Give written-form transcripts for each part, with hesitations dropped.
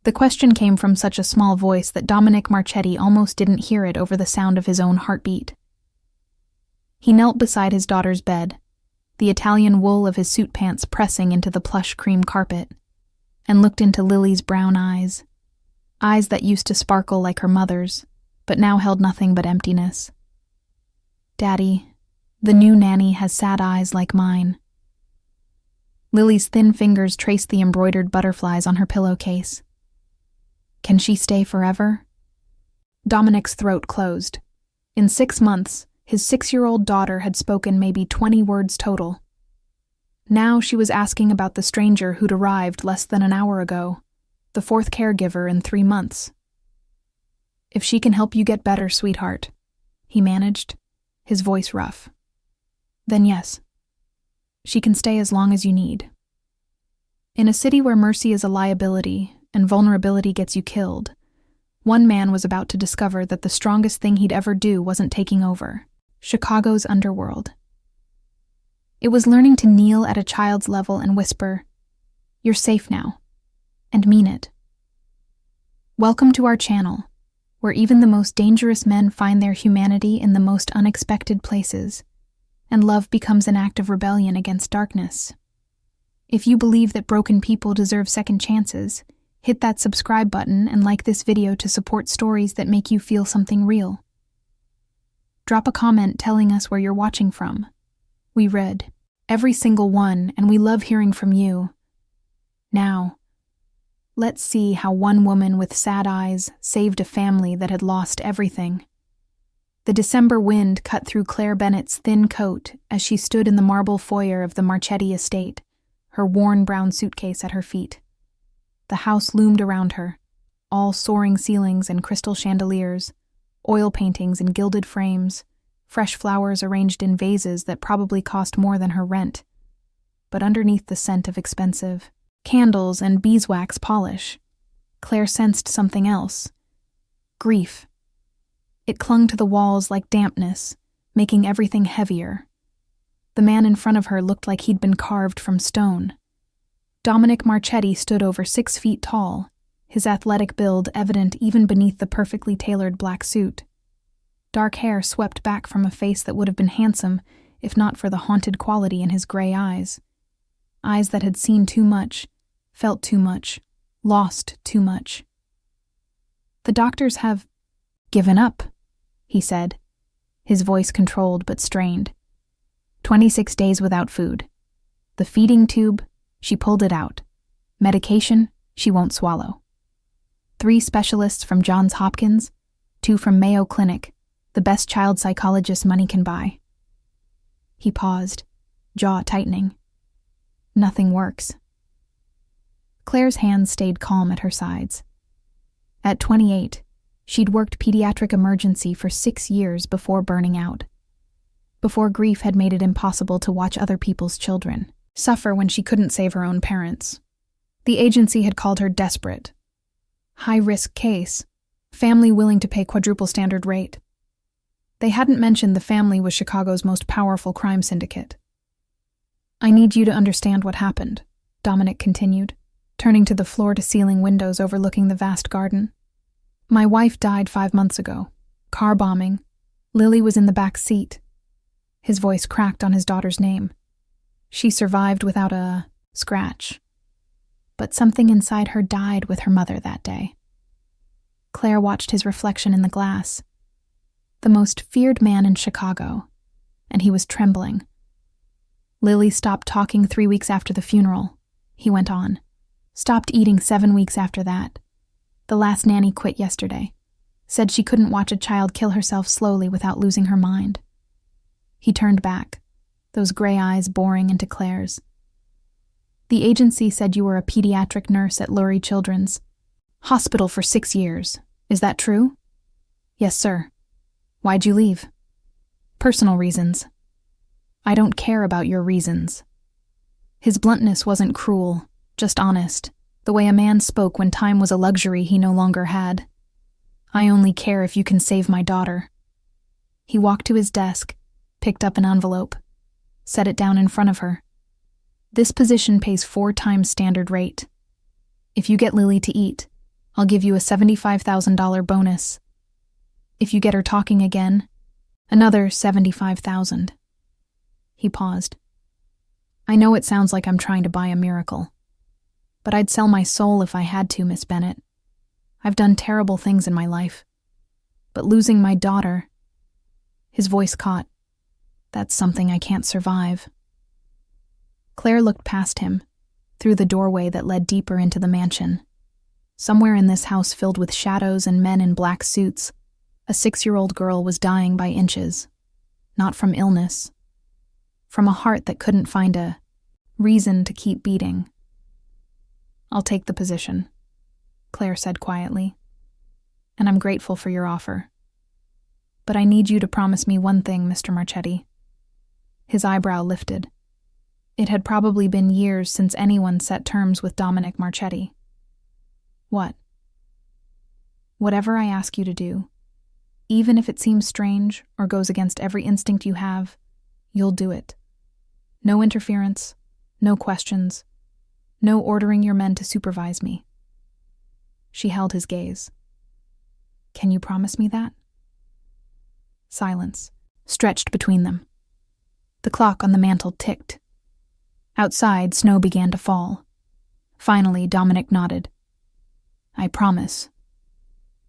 The question came from such a small voice that Dominic Marchetti almost didn't hear it over the sound of his own heartbeat. He knelt beside his daughter's bed, the Italian wool of his suit pants pressing into the plush cream carpet, and looked into Lily's brown eyes that used to sparkle like her mother's, but now held nothing but emptiness. "Daddy, the new nanny has sad eyes like mine." Lily's thin fingers traced the embroidered butterflies on her pillowcase. "Can she stay forever?" Dominic's throat closed. In 6 months, his 6-year-old daughter had spoken maybe 20 words total. Now she was asking about the stranger who'd arrived less than an hour ago, the 4th caregiver in 3 months. "If she can help you get better, sweetheart," he managed, his voice rough. "Then yes, she can stay as long as you need." In a city where mercy is a liability and vulnerability gets you killed, one man was about to discover that the strongest thing he'd ever do wasn't taking over Chicago's underworld. It was learning to kneel at a child's level and whisper, "You're safe now," and mean it. Welcome to our channel, where even the most dangerous men find their humanity in the most unexpected places, and love becomes an act of rebellion against darkness. If you believe that broken people deserve second chances, hit that subscribe button and like this video to support stories that make you feel something real. Drop a comment telling us where you're watching from. We read every single one, and we love hearing from you. Now, let's see how one woman with sad eyes saved a family that had lost everything. The December wind cut through Claire Bennett's thin coat as she stood in the marble foyer of the Marchetti estate, her worn brown suitcase at her feet. The house loomed around her, all soaring ceilings and crystal chandeliers, oil paintings in gilded frames, fresh flowers arranged in vases that probably cost more than her rent. But underneath the scent of expensive candles and beeswax polish, Claire sensed something else: grief. It clung to the walls like dampness, making everything heavier. The man in front of her looked like he'd been carved from stone. Dominic Marchetti stood over 6 feet tall, his athletic build evident even beneath the perfectly tailored black suit. Dark hair swept back from a face that would have been handsome if not for the haunted quality in his gray eyes. Eyes that had seen too much, felt too much, lost too much. "The doctors have given up," he said, his voice controlled but strained. 26 days without food. The feeding tube, she pulled it out. Medication, she won't swallow. 3 specialists from Johns Hopkins, 2 from Mayo Clinic, the best child psychologist money can buy. He paused, jaw tightening. Nothing works. Claire's hands stayed calm at her sides. At 28, she'd worked pediatric emergency for 6 years before burning out. Before grief had made it impossible to watch other people's children suffer when she couldn't save her own parents. The agency had called her desperate. High-risk case, family willing to pay quadruple standard rate. They hadn't mentioned the family was Chicago's most powerful crime syndicate. "I need you to understand what happened," Dominic continued, turning to the floor-to-ceiling windows overlooking the vast garden. "My wife died 5 months ago. Car bombing. Lily was in the back seat." His voice cracked on his daughter's name. "She survived without a scratch. But something inside her died with her mother that day." Claire watched his reflection in the glass. The most feared man in Chicago, and he was trembling. "Lily stopped talking 3 weeks after the funeral," he went on. "Stopped eating 7 weeks after that. The last nanny quit yesterday. Said she couldn't watch a child kill herself slowly without losing her mind." He turned back, those gray eyes boring into Claire's. "The agency said you were a pediatric nurse at Lurie Children's Hospital for 6 years. Is that true?" "Yes, sir." "Why'd you leave?" "Personal reasons." "I don't care about your reasons." His bluntness wasn't cruel, just honest, the way a man spoke when time was a luxury he no longer had. "I only care if you can save my daughter." He walked to his desk, picked up an envelope, set it down in front of her. "This position pays 4 times standard rate. If you get Lily to eat, I'll give you a $75,000 bonus. If you get her talking again, another $75,000. He paused. I know it sounds like I'm trying to buy a miracle, but I'd sell my soul if I had to, Miss Bennett. I've done terrible things in my life, but losing my daughter, his voice caught, that's something I can't survive. Claire looked past him, through the doorway that led deeper into the mansion. Somewhere in this house filled with shadows and men in black suits, a 6-year-old girl was dying by inches. Not from illness. From a heart that couldn't find a reason to keep beating. I'll take the position, Claire said quietly. And I'm grateful for your offer. But I need you to promise me one thing, Mr. Marchetti. His eyebrow lifted. It had probably been years since anyone set terms with Dominic Marchetti. What? Whatever I ask you to do, even if it seems strange or goes against every instinct you have, you'll do it. No interference, no questions, no ordering your men to supervise me. She held his gaze. Can you promise me that? Silence stretched between them. The clock on the mantel ticked. Outside, snow began to fall. Finally, Dominic nodded. I promise.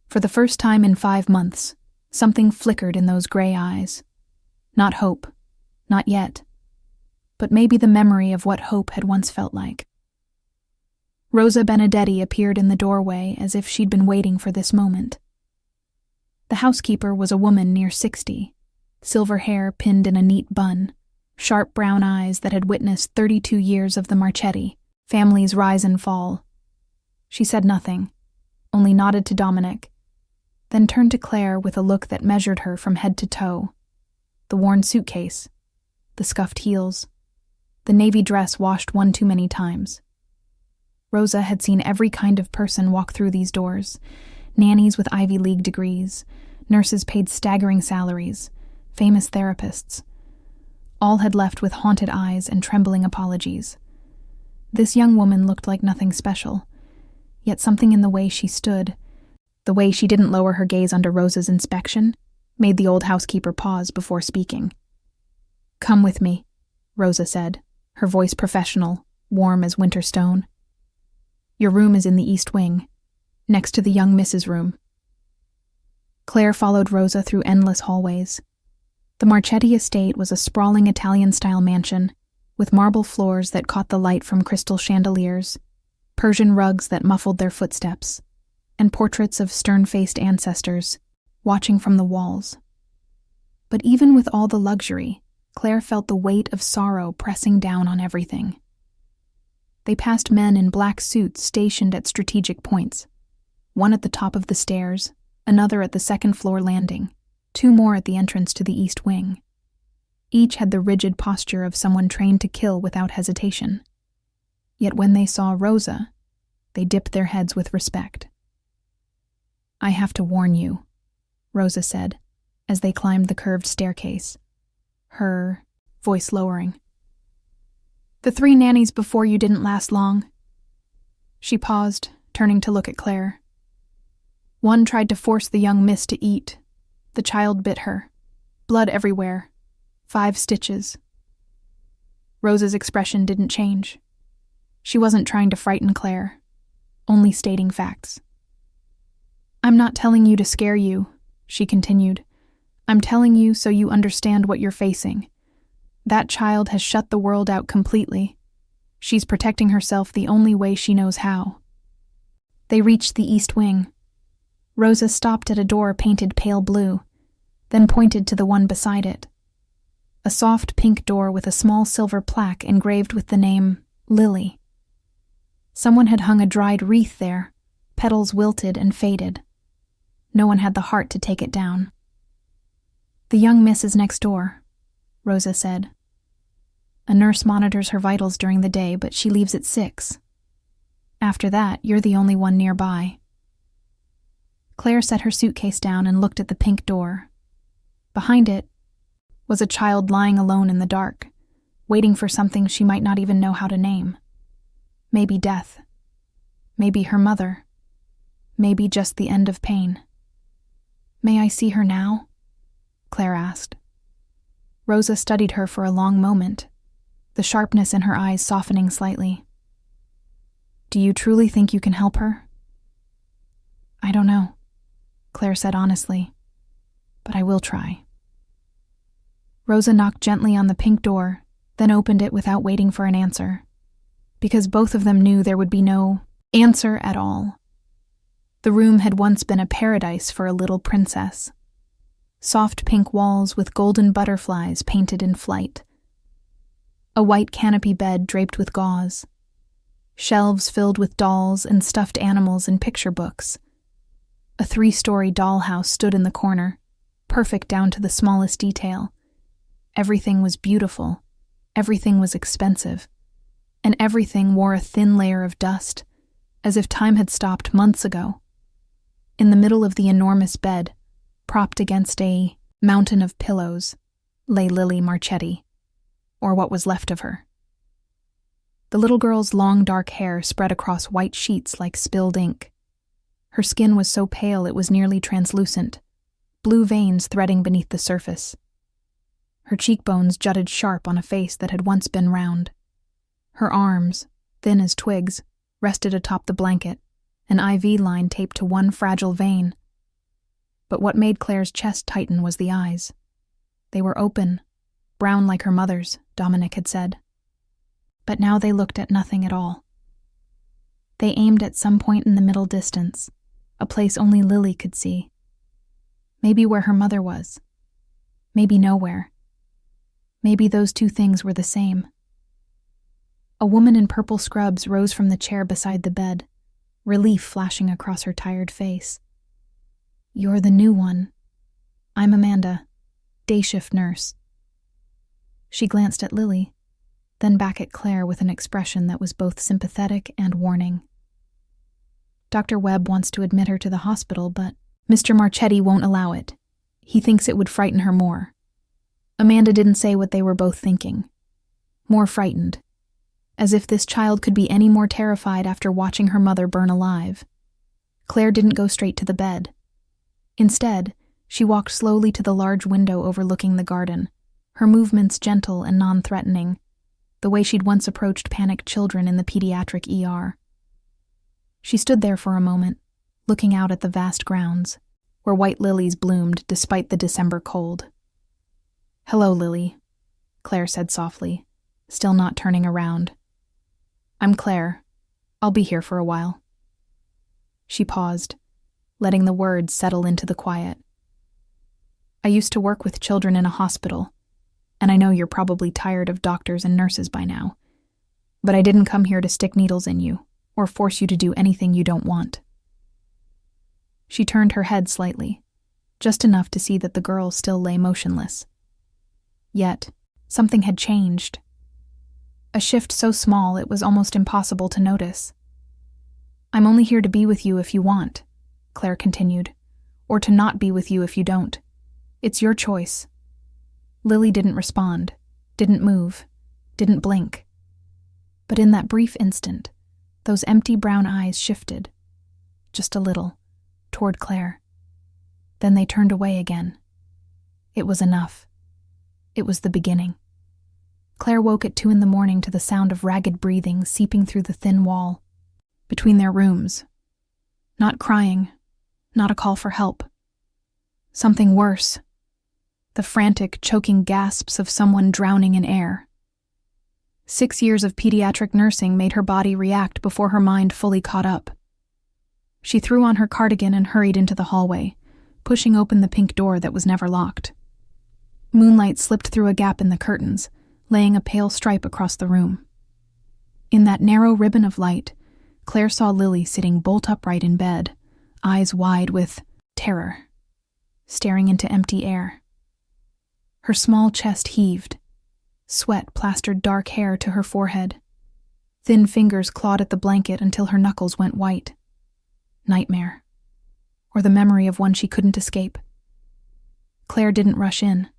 For the first time in 5 months, something flickered in those gray eyes. Not hope, not yet, but maybe the memory of what hope had once felt like. Rosa Benedetti appeared in the doorway as if she'd been waiting for this moment. The housekeeper was a woman near 60, silver hair pinned in a neat bun, sharp brown eyes that had witnessed 32 years of the Marchetti family's rise and fall. She said nothing, only nodded to Dominic, then turned to Claire with a look that measured her from head to toe. The worn suitcase, the scuffed heels, the navy dress washed one too many times. Rosa had seen every kind of person walk through these doors, nannies with Ivy League degrees, nurses paid staggering salaries, famous therapists. All had left with haunted eyes and trembling apologies. This young woman looked like nothing special, yet something in the way she stood, the way she didn't lower her gaze under Rosa's inspection, made the old housekeeper pause before speaking. Come with me, Rosa said, her voice professional, warm as winter stone. Your room is in the east wing, next to the young Mrs. room. Claire followed Rosa through endless hallways. The Marchetti estate was a sprawling Italian-style mansion, with marble floors that caught the light from crystal chandeliers, Persian rugs that muffled their footsteps, and portraits of stern-faced ancestors, watching from the walls. But even with all the luxury, Claire felt the weight of sorrow pressing down on everything. They passed men in black suits stationed at strategic points, one at the top of the stairs, another at the second-floor landing, 2 more at the entrance to the east wing. Each had the rigid posture of someone trained to kill without hesitation. Yet when they saw Rosa, they dipped their heads with respect. I have to warn you, Rosa said, as they climbed the curved staircase, her voice lowering. The 3 nannies before you didn't last long. She paused, turning to look at Claire. One tried to force the young miss to eat. The child bit her. Blood everywhere. 5 stitches. Rosa's expression didn't change. She wasn't trying to frighten Claire, only stating facts. I'm not telling you to scare you, she continued. I'm telling you so you understand what you're facing. That child has shut the world out completely. She's protecting herself the only way she knows how. They reached the east wing. Rosa stopped at a door painted pale blue, then pointed to the one beside it. A soft pink door with a small silver plaque engraved with the name Lily. Someone had hung a dried wreath there, petals wilted and faded. No one had the heart to take it down. The young miss is next door, Rosa said. A nurse monitors her vitals during the day, but she leaves at 6. After that, you're the only one nearby. Claire set her suitcase down and looked at the pink door. Behind it was a child lying alone in the dark, waiting for something she might not even know how to name. Maybe death. Maybe her mother. Maybe just the end of pain. "May I see her now?" Claire asked. Rosa studied her for a long moment, the sharpness in her eyes softening slightly. "Do you truly think you can help her?" "I don't know," Claire said honestly, "but I will try." Rosa knocked gently on the pink door, then opened it without waiting for an answer, because both of them knew there would be no answer at all. The room had once been a paradise for a little princess. Soft pink walls with golden butterflies painted in flight. A white canopy bed draped with gauze. Shelves filled with dolls and stuffed animals and picture books. A 3-story dollhouse stood in the corner, perfect down to the smallest detail. Everything was beautiful. Everything was expensive. And everything wore a thin layer of dust, as if time had stopped months ago. In the middle of the enormous bed, propped against a mountain of pillows, lay Lily Marchetti, or what was left of her. The little girl's long dark hair spread across white sheets like spilled ink. Her skin was so pale it was nearly translucent, blue veins threading beneath the surface. Her cheekbones jutted sharp on a face that had once been round. Her arms, thin as twigs, rested atop the blanket, an IV line taped to one fragile vein. But what made Claire's chest tighten was the eyes. They were open, brown like her mother's, Dominic had said. But now they looked at nothing at all. They aimed at some point in the middle distance, a place only Lily could see. Maybe where her mother was. Maybe nowhere. Maybe those two things were the same. A woman in purple scrubs rose from the chair beside the bed, relief flashing across her tired face. "You're the new one. I'm Amanda, day shift nurse." She glanced at Lily, then back at Claire with an expression that was both sympathetic and warning. "Dr. Webb wants to admit her to the hospital, but Mr. Marchetti won't allow it. He thinks it would frighten her more." Amanda didn't say what they were both thinking. More frightened. As if this child could be any more terrified after watching her mother burn alive. Claire didn't go straight to the bed. Instead, she walked slowly to the large window overlooking the garden, her movements gentle and non-threatening, the way she'd once approached panicked children in the pediatric ER. She stood there for a moment, looking out at the vast grounds, where white lilies bloomed despite the December cold. "Hello, Lily," Claire said softly, still not turning around. "I'm Claire. I'll be here for a while." She paused, letting the words settle into the quiet. "I used to work with children in a hospital, and I know you're probably tired of doctors and nurses by now, but I didn't come here to stick needles in you or force you to do anything you don't want." She turned her head slightly, just enough to see that the girl still lay motionless. Yet, something had changed. A shift so small it was almost impossible to notice. "I'm only here to be with you if you want," Claire continued, "or to not be with you if you don't. It's your choice." Lily didn't respond, didn't move, didn't blink. But in that brief instant, those empty brown eyes shifted, just a little, toward Claire. Then they turned away again. It was enough. It was the beginning. Claire woke at 2 a.m. to the sound of ragged breathing seeping through the thin wall, between their rooms. Not crying, not a call for help. Something worse. The frantic, choking gasps of someone drowning in air. 6 years of pediatric nursing made her body react before her mind fully caught up. She threw on her cardigan and hurried into the hallway, pushing open the pink door that was never locked. Moonlight slipped through a gap in the curtains, laying a pale stripe across the room. In that narrow ribbon of light, Claire saw Lily sitting bolt upright in bed, eyes wide with terror, staring into empty air. Her small chest heaved. Sweat plastered dark hair to her forehead. Thin fingers clawed at the blanket until her knuckles went white. Nightmare. Or the memory of one she couldn't escape. Claire didn't rush in.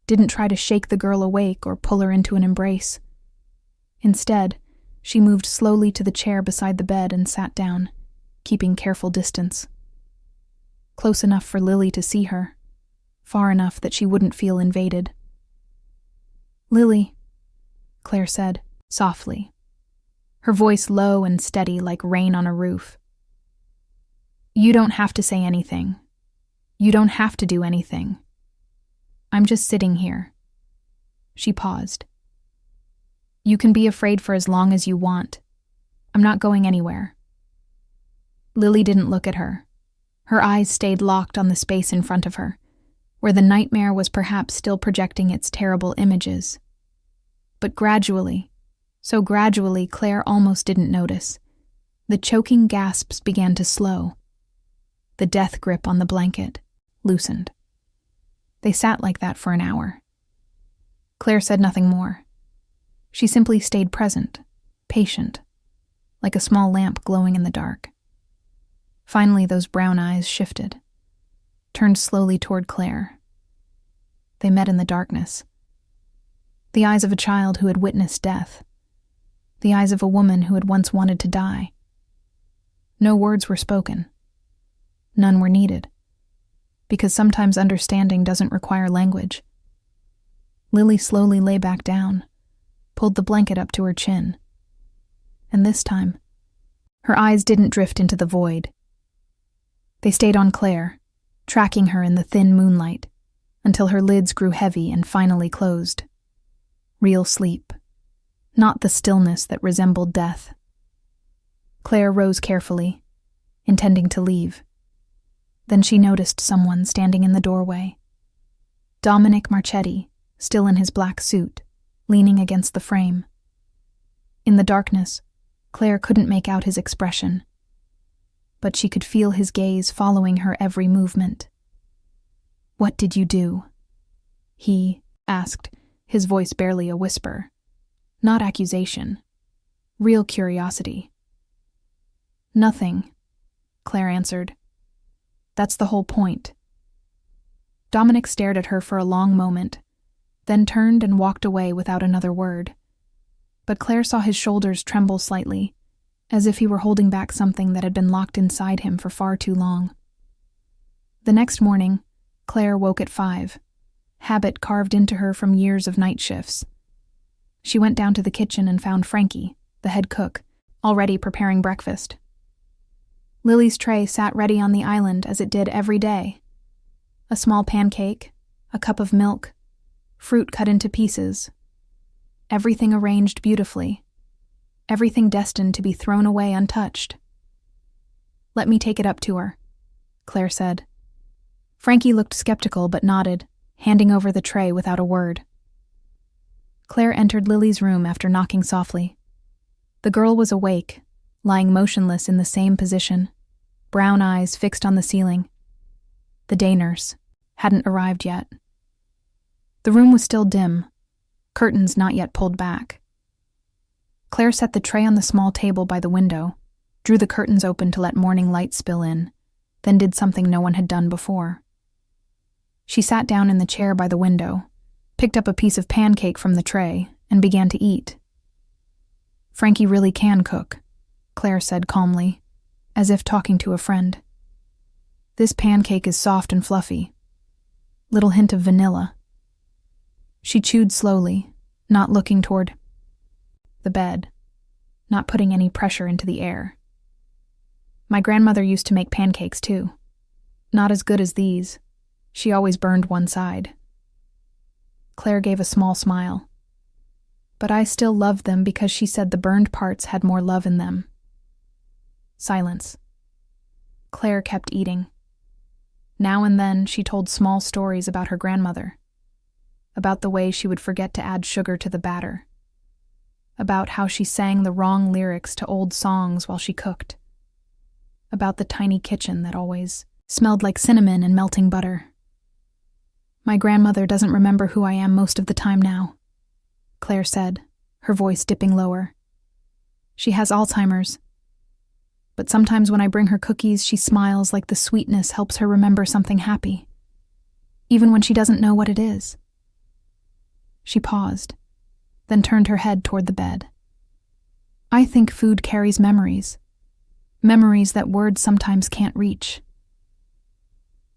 Didn't try to shake the girl awake or pull her into an embrace. Instead, she moved slowly to the chair beside the bed and sat down, keeping careful distance. Close enough for Lily to see her, far enough that she wouldn't feel invaded. "Lily," Claire said, softly, her voice low and steady like rain on a roof. "You don't have to say anything. You don't have to do anything. I'm just sitting here." She paused. "You can be afraid for as long as you want. I'm not going anywhere." Lily didn't look at her. Her eyes stayed locked on the space in front of her, where the nightmare was perhaps still projecting its terrible images. But gradually, so gradually Claire almost didn't notice, the choking gasps began to slow. The death grip on the blanket loosened. They sat like that for an hour. Claire said nothing more. She simply stayed present, patient, like a small lamp glowing in the dark. Finally, those brown eyes shifted, turned slowly toward Claire. They met in the darkness. The eyes of a child who had witnessed death. The eyes of a woman who had once wanted to die. No words were spoken. None were needed, because sometimes understanding doesn't require language. Lily slowly lay back down, pulled the blanket up to her chin. And this time, her eyes didn't drift into the void. They stayed on Claire, tracking her in the thin moonlight, until her lids grew heavy and finally closed. Real sleep, not the stillness that resembled death. Claire rose carefully, intending to leave. Then she noticed someone standing in the doorway. Dominic Marchetti, still in his black suit, leaning against the frame. In the darkness, Claire couldn't make out his expression, but she could feel his gaze following her every movement. "What did you do?" he asked, his voice barely a whisper. Not accusation, real curiosity. "Nothing," Claire answered. "That's the whole point." Dominic stared at her for a long moment, then turned and walked away without another word. But Claire saw his shoulders tremble slightly, as if he were holding back something that had been locked inside him for far too long. The next morning, Claire woke at 5, habit carved into her from years of night shifts. She went down to the kitchen and found Frankie, the head cook, already preparing breakfast. Lily's tray sat ready on the island as it did every day. A small pancake, a cup of milk, fruit cut into pieces. Everything arranged beautifully. Everything destined to be thrown away untouched. "Let me take it up to her," Claire said. Frankie looked skeptical but nodded, handing over the tray without a word. Claire entered Lily's room after knocking softly. The girl was awake, lying motionless in the same position, brown eyes fixed on the ceiling. The day nurse hadn't arrived yet. The room was still dim, curtains not yet pulled back. Claire set the tray on the small table by the window, drew the curtains open to let morning light spill in, then did something no one had done before. She sat down in the chair by the window, picked up a piece of pancake from the tray, and began to eat. "Frankie really can cook," Claire said calmly, as if talking to a friend. "This pancake is soft and fluffy. Little hint of vanilla." She chewed slowly, not looking toward the bed, not putting any pressure into the air. "My grandmother used to make pancakes too. Not as good as these. She always burned one side." Claire gave a small smile. "But I still loved them because she said the burned parts had more love in them." Silence. Claire kept eating. Now and then she told small stories about her grandmother, about the way she would forget to add sugar to the batter, about how she sang the wrong lyrics to old songs while she cooked, about the tiny kitchen that always smelled like cinnamon and melting butter. "My grandmother doesn't remember who I am most of the time now," Claire said, her voice dipping lower. "She has Alzheimer's. But sometimes when I bring her cookies, she smiles like the sweetness helps her remember something happy, even when she doesn't know what it is." She paused, then turned her head toward the bed. "I think food carries memories Memories that words sometimes can't reach.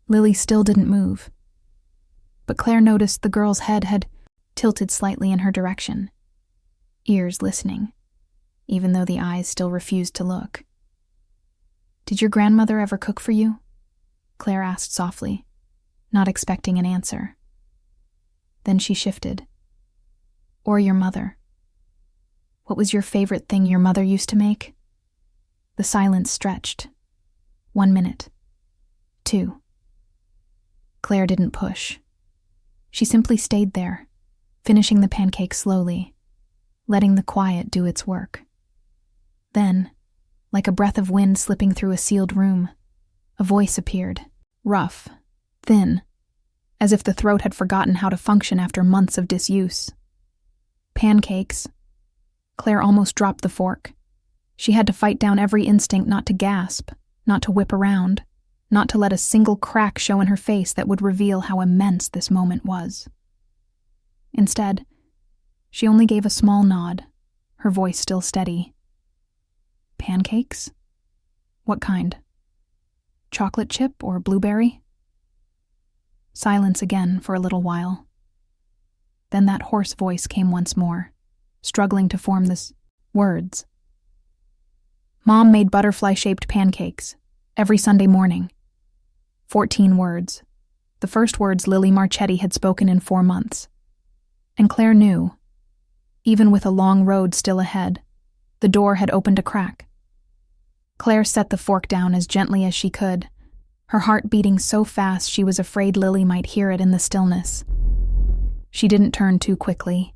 Lily still didn't move, but Claire noticed the girl's head had tilted slightly in her direction, ears listening, even though the eyes still refused to look. "Did your grandmother ever cook for you?" Claire asked softly, not expecting an answer. Then she shifted. "Or your mother. What was your favorite thing your mother used to make?" The silence stretched. 1 minute. 2. Claire didn't push. She simply stayed there, finishing the pancake slowly, letting the quiet do its work. Then, like a breath of wind slipping through a sealed room, a voice appeared, rough, thin, as if the throat had forgotten how to function after months of disuse. "Pancakes." Claire almost dropped the fork. She had to fight down every instinct not to gasp, not to whip around, not to let a single crack show in her face that would reveal how immense this moment was. Instead, she only gave a small nod, her voice still steady. "Pancakes? What kind? Chocolate chip or blueberry?" Silence again for a little while. Then that hoarse voice came once more, struggling to form the words. "Mom made butterfly-shaped pancakes every Sunday morning." 14 words. The first words Lily Marchetti had spoken in 4 months. And Claire knew, even with a long road still ahead, the door had opened a crack. Claire set the fork down as gently as she could, her heart beating so fast she was afraid Lily might hear it in the stillness. She didn't turn too quickly,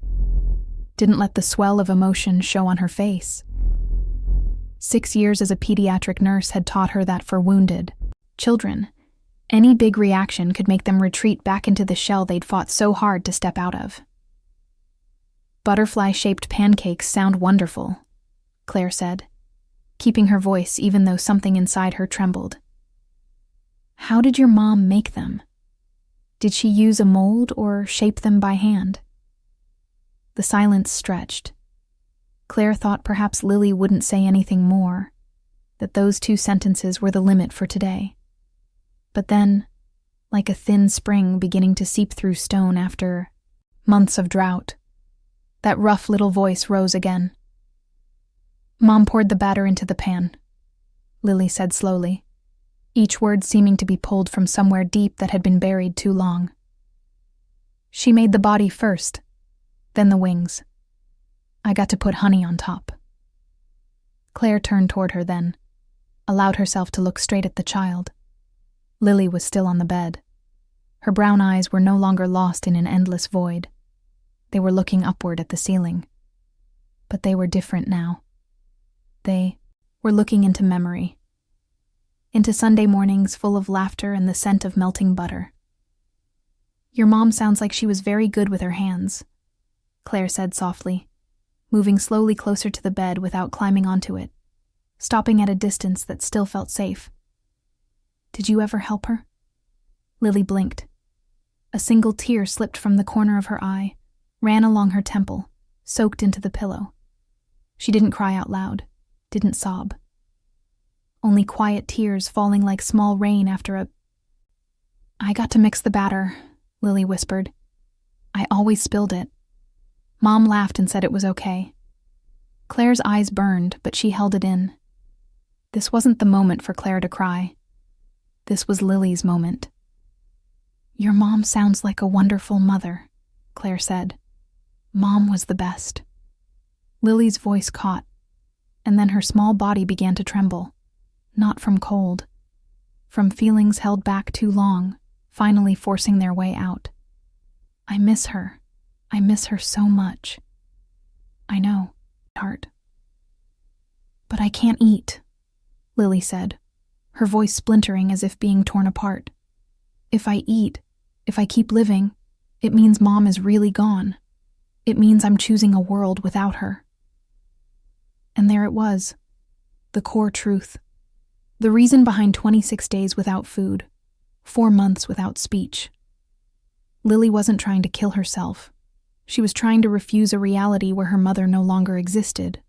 didn't let the swell of emotion show on her face. 6 years as a pediatric nurse had taught her that for wounded children, any big reaction could make them retreat back into the shell they'd fought so hard to step out of. "Butterfly-shaped pancakes sound wonderful," Claire said, keeping her voice even though something inside her trembled. "How did your mom make them? Did she use a mold or shape them by hand?" The silence stretched. Claire thought perhaps Lily wouldn't say anything more, that those 2 sentences were the limit for today. But then, like a thin spring beginning to seep through stone after months of drought, that rough little voice rose again. "Mom poured the batter into the pan," Lily said slowly, each word seeming to be pulled from somewhere deep that had been buried too long. "She made the body first, then the wings. I got to put honey on top." Claire turned toward her then, allowed herself to look straight at the child. Lily was still on the bed. Her brown eyes were no longer lost in an endless void. They were looking upward at the ceiling. But they were different now. They were looking into memory. Into Sunday mornings full of laughter and the scent of melting butter. "Your mom sounds like she was very good with her hands," Claire said softly, moving slowly closer to the bed without climbing onto it, stopping at a distance that still felt safe. "Did you ever help her?" Lily blinked. A single tear slipped from the corner of her eye, ran along her temple, soaked into the pillow. She didn't cry out loud, didn't sob. Only quiet tears falling like small rain after a... "I got to mix the batter," Lily whispered. "I always spilled it." Mom laughed and said it was okay. Claire's eyes burned, but she held it in. This wasn't the moment for Claire to cry. This was Lily's moment. "Your mom sounds like a wonderful mother," Claire said. "Mom was the best." Lily's voice caught, and then her small body began to tremble, not from cold, from feelings held back too long, finally forcing their way out. "I miss her. I miss her so much." "I know, heart." "But I can't eat," Lily said, her voice splintering as if being torn apart. "If I eat, if I keep living, it means Mom is really gone. It means I'm choosing a world without her." And there it was, the core truth. The reason behind 26 days without food, 4 months without speech. Lily wasn't trying to kill herself. She was trying to refuse a reality where her mother no longer existed.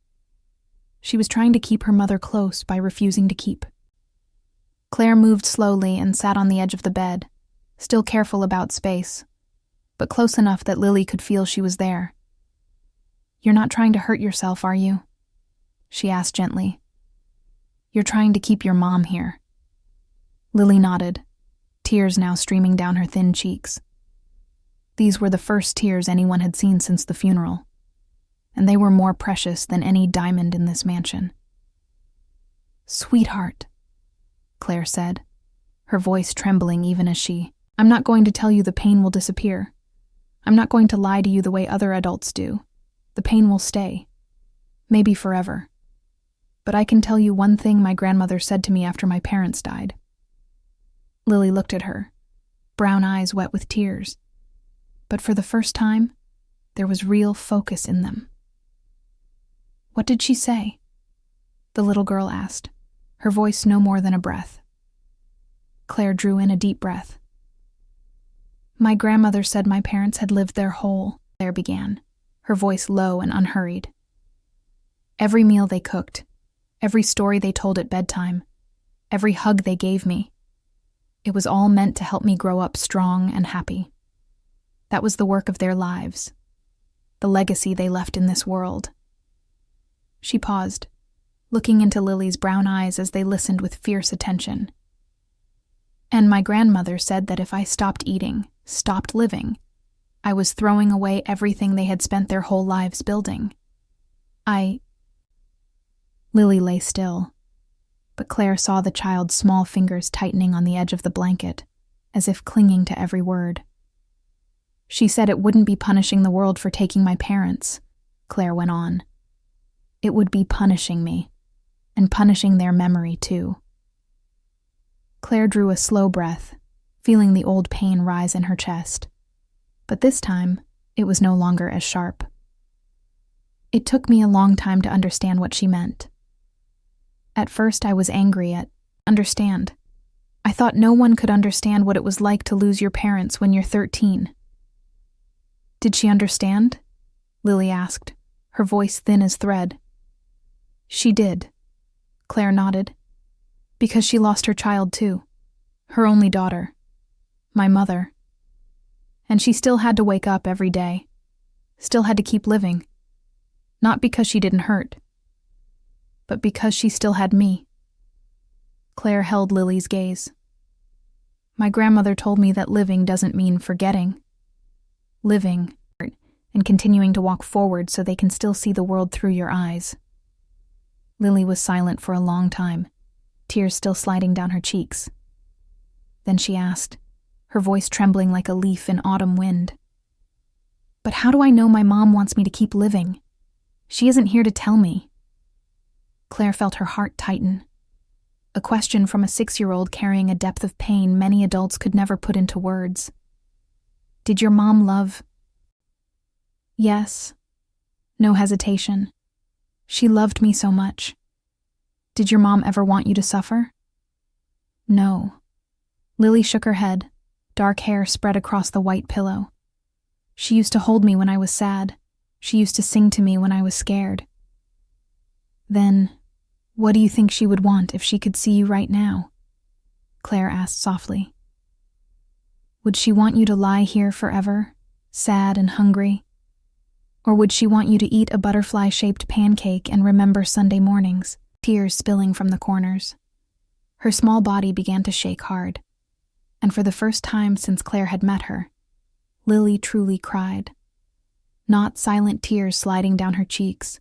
She was trying to keep her mother close by refusing to keep. Claire moved slowly and sat on the edge of the bed, still careful about space, but close enough that Lily could feel she was there. "You're not trying to hurt yourself, are you?" she asked gently. "You're trying to keep your mom here." Lily nodded, tears now streaming down her thin cheeks. These were the first tears anyone had seen since the funeral, and they were more precious than any diamond in this mansion. "Sweetheart," Claire said, her voice trembling even as I'm not going to tell you the pain will disappear. I'm not going to lie to you the way other adults do. The pain will stay. Maybe forever. But I can tell you one thing my grandmother said to me after my parents died." Lily looked at her, brown eyes wet with tears. But for the first time, there was real focus in them. "What did she say?" the little girl asked, her voice no more than a breath. Claire drew in a deep breath. "My grandmother said my parents had lived their whole," Claire began, her voice low and unhurried. "Every meal they cooked, every story they told at bedtime, every hug they gave me, it was all meant to help me grow up strong and happy. That was the work of their lives, the legacy they left in this world." She paused, looking into Lily's brown eyes as they listened with fierce attention. "And my grandmother said that if I stopped eating, stopped living, I was throwing away everything they had spent their whole lives building. Lily lay still, but Claire saw the child's small fingers tightening on the edge of the blanket, as if clinging to every word. "She said it wouldn't be punishing the world for taking my parents," Claire went on. "It would be punishing me, and punishing their memory too." Claire drew a slow breath, feeling the old pain rise in her chest. But this time, it was no longer as sharp. "It took me a long time to understand what she meant. At first I was angry at understand. I thought no one could understand what it was like to lose your parents when you're 13. "Did she understand?" Lily asked, her voice thin as thread. "She did," Claire nodded, "because she lost her child too, her only daughter, my mother. And she still had to wake up every day, still had to keep living, not because she didn't hurt, but because she still had me." Claire held Lily's gaze. "My grandmother told me that living doesn't mean forgetting. Living and continuing to walk forward so they can still see the world through your eyes." Lily was silent for a long time, tears still sliding down her cheeks. Then she asked, her voice trembling like a leaf in autumn wind, "But how do I know my mom wants me to keep living? She isn't here to tell me." Claire felt her heart tighten. A question from a 6-year-old carrying a depth of pain many adults could never put into words. "Did your mom love?" "Yes." No hesitation. "She loved me so much." "Did your mom ever want you to suffer?" "No." Lily shook her head, dark hair spread across the white pillow. "She used to hold me when I was sad. She used to sing to me when I was scared." "Then, what do you think she would want if she could see you right now?" Claire asked softly. "Would she want you to lie here forever, sad and hungry? Or would she want you to eat a butterfly-shaped pancake and remember Sunday mornings?" Tears spilling from the corners. Her small body began to shake hard, and for the first time since Claire had met her, Lily truly cried. Not silent tears sliding down her cheeks,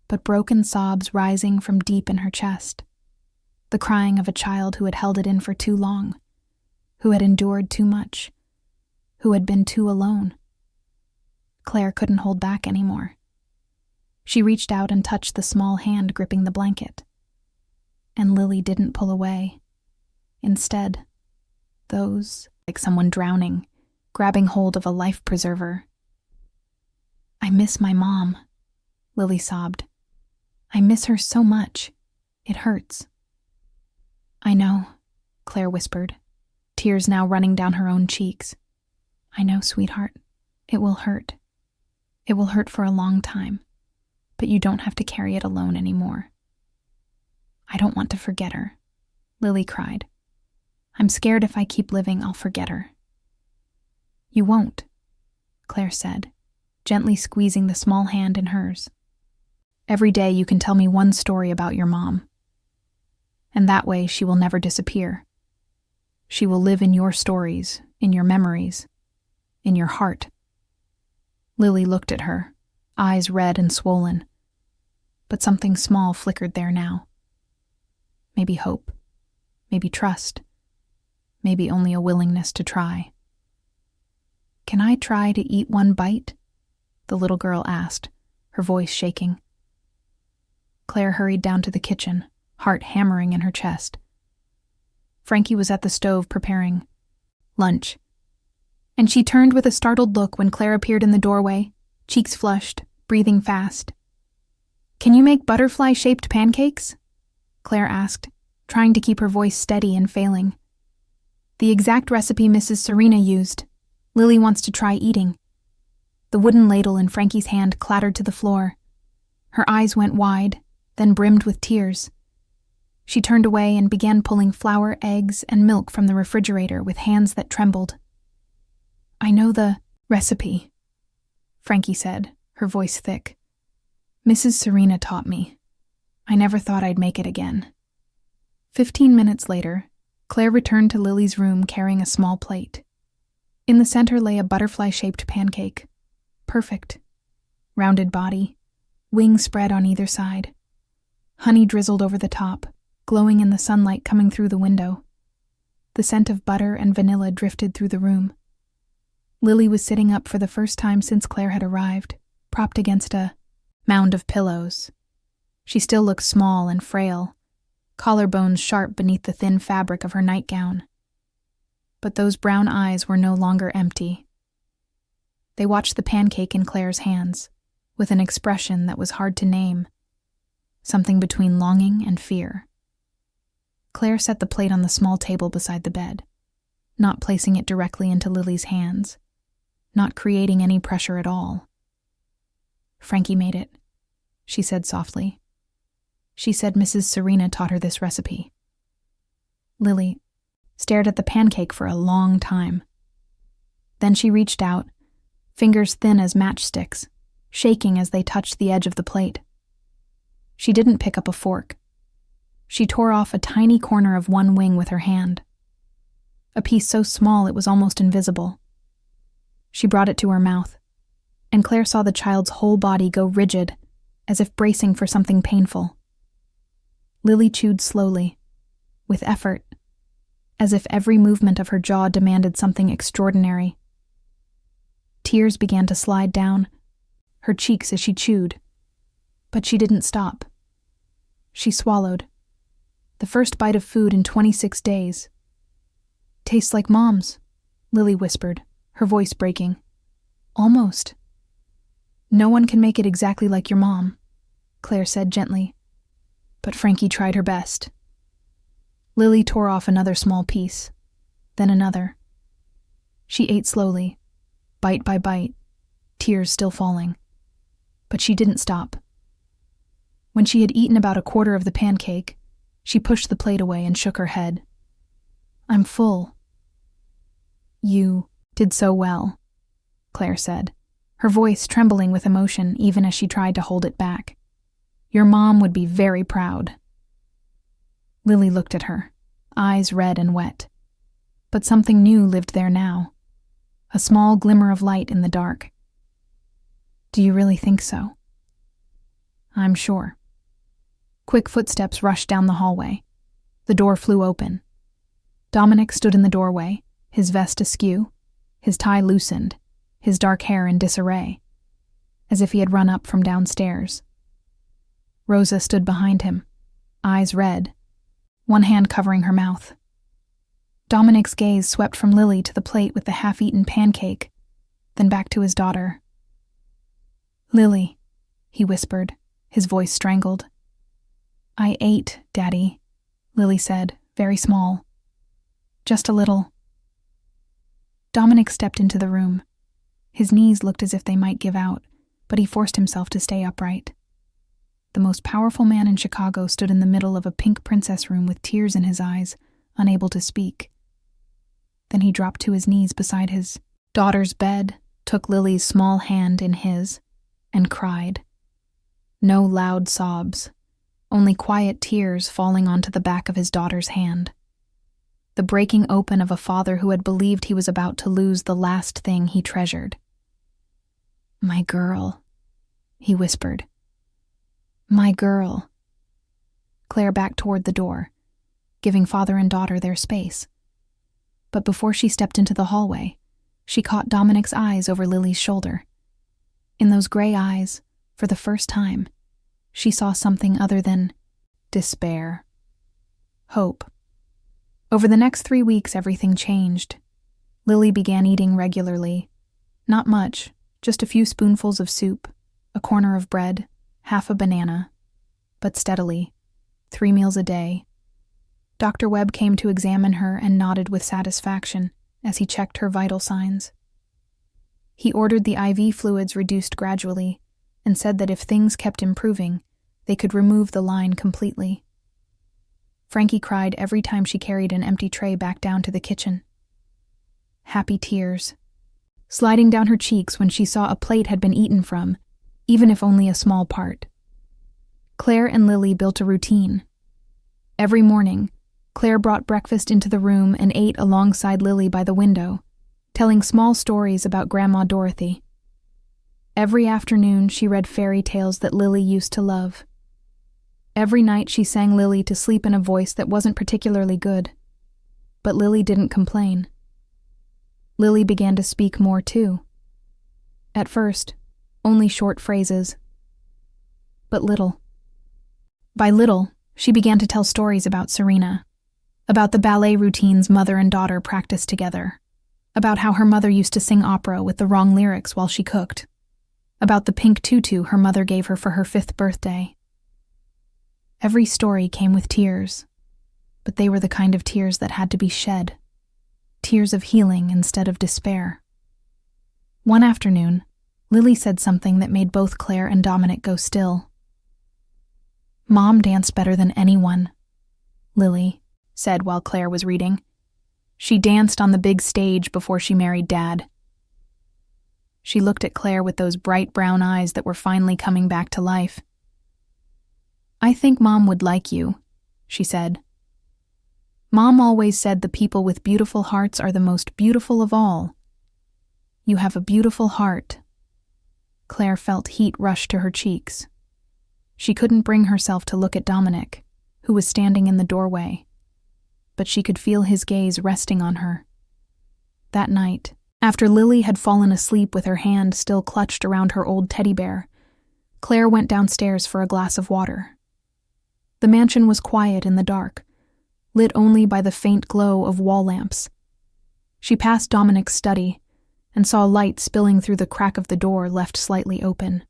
but broken sobs rising from deep in her chest. The crying of a child who had held it in for too long, who had endured too much, who had been too alone. Claire couldn't hold back anymore. She reached out and touched the small hand gripping the blanket. And Lily didn't pull away. Instead, those, like someone drowning, grabbing hold of a life preserver. "I miss my mom," Lily sobbed. "I miss her so much. It hurts." "I know," Claire whispered, tears now running down her own cheeks. "I know, sweetheart. It will hurt. It will hurt for a long time. but you don't have to carry it alone anymore." "I don't want to forget her," Lily cried. "I'm scared if I keep living, I'll forget her." "You won't," Claire said, gently squeezing the small hand in hers. "Every day you can tell me one story about your mom. And that way she will never disappear. She will live in your stories, in your memories, in your heart." Lily looked at her, eyes red and swollen. But something small flickered there now. Maybe hope, maybe trust, maybe only a willingness to try. "Can I try to eat one bite?" the little girl asked, her voice shaking. Claire hurried down to the kitchen, heart hammering in her chest. Frankie was at the stove preparing lunch, and she turned with a startled look when Claire appeared in the doorway, cheeks flushed, breathing fast. "Can you make butterfly-shaped pancakes?" Claire asked, trying to keep her voice steady and failing. "The exact recipe Mrs. Serena used. Lily wants to try eating." The wooden ladle in Frankie's hand clattered to the floor. Her eyes went wide, then brimmed with tears. She turned away and began pulling flour, eggs, and milk from the refrigerator with hands that trembled. "I know the recipe," Frankie said, her voice thick. "Mrs. Serena taught me. I never thought I'd make it again." 15 minutes later, Claire returned to Lily's room carrying a small plate. In the center lay a butterfly-shaped pancake. Perfect. Rounded body, wings spread on either side. Honey drizzled over the top, glowing in the sunlight coming through the window. The scent of butter and vanilla drifted through the room. Lily was sitting up for the first time since Claire had arrived, propped against a mound of pillows. She still looked small and frail, collarbones sharp beneath the thin fabric of her nightgown. But those brown eyes were no longer empty. They watched the pancake in Claire's hands, with an expression that was hard to name, something between longing and fear. Claire set the plate on the small table beside the bed, not placing it directly into Lily's hands, not creating any pressure at all. "Frankie made it," she said softly. "She said Mrs. Serena taught her this recipe." Lily stared at the pancake for a long time. Then she reached out, fingers thin as matchsticks, shaking as they touched the edge of the plate. She didn't pick up a fork. She tore off a tiny corner of one wing with her hand, a piece so small it was almost invisible. She brought it to her mouth, and Claire saw the child's whole body go rigid, as if bracing for something painful. Lily chewed slowly, with effort, as if every movement of her jaw demanded something extraordinary. Tears began to slide down her cheeks as she chewed, but she didn't stop. She swallowed, the first bite of food in 26 days. "Tastes like Mom's," Lily whispered, her voice breaking. "Almost." "No one can make it exactly like your mom," Claire said gently. "But Frankie tried her best." Lily tore off another small piece, then another. She ate slowly, bite by bite, tears still falling. But she didn't stop. When she had eaten about a quarter of the pancake, she pushed the plate away and shook her head. "I'm full." "You did so well," Claire said, her voice trembling with emotion even as she tried to hold it back. "Your mom would be very proud." Lily looked at her, eyes red and wet. But something new lived there now, a small glimmer of light in the dark. "Do you really think so?" "I'm sure." Quick footsteps rushed down the hallway. The door flew open. Dominic stood in the doorway, his vest askew, his tie loosened, his dark hair in disarray, as if he had run up from downstairs. Rosa stood behind him, eyes red, one hand covering her mouth. Dominic's gaze swept from Lily to the plate with the half-eaten pancake, then back to his daughter. "Lily," he whispered, his voice strangled. "I ate, Daddy," Lily said, very small. "Just a little." Dominic stepped into the room. His knees looked as if they might give out, but he forced himself to stay upright. the most powerful man in Chicago stood in the middle of a pink princess room with tears in his eyes, unable to speak. Then he dropped to his knees beside his daughter's bed, took Lily's small hand in his, and cried. No loud sobs, only quiet tears falling onto the back of his daughter's hand. The breaking open of a father who had believed he was about to lose the last thing he treasured. "My girl," he whispered. "My girl." Claire backed toward the door, giving father and daughter their space. But before she stepped into the hallway, she caught Dominic's eyes over Lily's shoulder. In those gray eyes, for the first time, she saw something other than despair. Hope. Over the next 3 weeks, everything changed. Lily began eating regularly. Not much, just a few spoonfuls of soup, a corner of bread, half a banana, but steadily, 3 meals a day. Dr. Webb came to examine her and nodded with satisfaction as he checked her vital signs. He ordered the IV fluids reduced gradually and said that if things kept improving, they could remove the line completely. Frankie cried every time she carried an empty tray back down to the kitchen. Happy tears, sliding down her cheeks when she saw a plate had been eaten from, even if only a small part. Claire and Lily built a routine. Every morning, Claire brought breakfast into the room and ate alongside Lily by the window, telling small stories about Grandma Dorothy. Every afternoon, she read fairy tales that Lily used to love. Every night, she sang Lily to sleep in a voice that wasn't particularly good. But Lily didn't complain. Lily began to speak more, too. At first, only short phrases. But little. By little, she began to tell stories about Serena, about the ballet routines mother and daughter practiced together, about how her mother used to sing opera with the wrong lyrics while she cooked, about the pink tutu her mother gave her for her 5th birthday. Every story came with tears, but they were the kind of tears that had to be shed, tears of healing instead of despair. One afternoon, Lily said something that made both Claire and Dominic go still. "Mom danced better than anyone," Lily said while Claire was reading. "She danced on the big stage before she married Dad." She looked at Claire with those bright brown eyes that were finally coming back to life. "I think Mom would like you," she said. "Mom always said the people with beautiful hearts are the most beautiful of all. You have a beautiful heart." Claire felt heat rush to her cheeks. She couldn't bring herself to look at Dominic, who was standing in the doorway, but she could feel his gaze resting on her. That night, after Lily had fallen asleep with her hand still clutched around her old teddy bear, Claire went downstairs for a glass of water. The mansion was quiet in the dark, lit only by the faint glow of wall lamps. She passed Dominic's study and saw light spilling through the crack of the door left slightly open.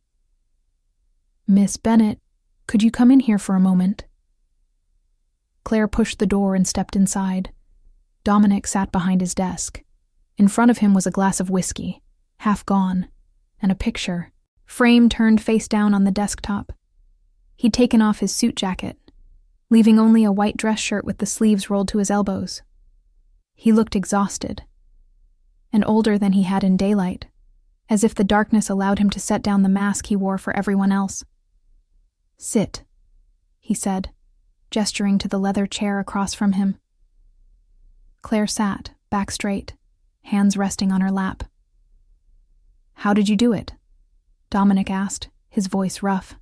"Miss Bennett, could you come in here for a moment?" Claire pushed the door and stepped inside. Dominic sat behind his desk. In front of him was a glass of whiskey, half gone, and a picture, frame turned face down on the desktop. He'd taken off his suit jacket, leaving only a white dress shirt with the sleeves rolled to his elbows. He looked exhausted, and older than he had in daylight, as if the darkness allowed him to set down the mask he wore for everyone else. "Sit," he said, gesturing to the leather chair across from him. Claire sat, back straight, hands resting on her lap. "How did you do it?" Dominic asked, his voice rough.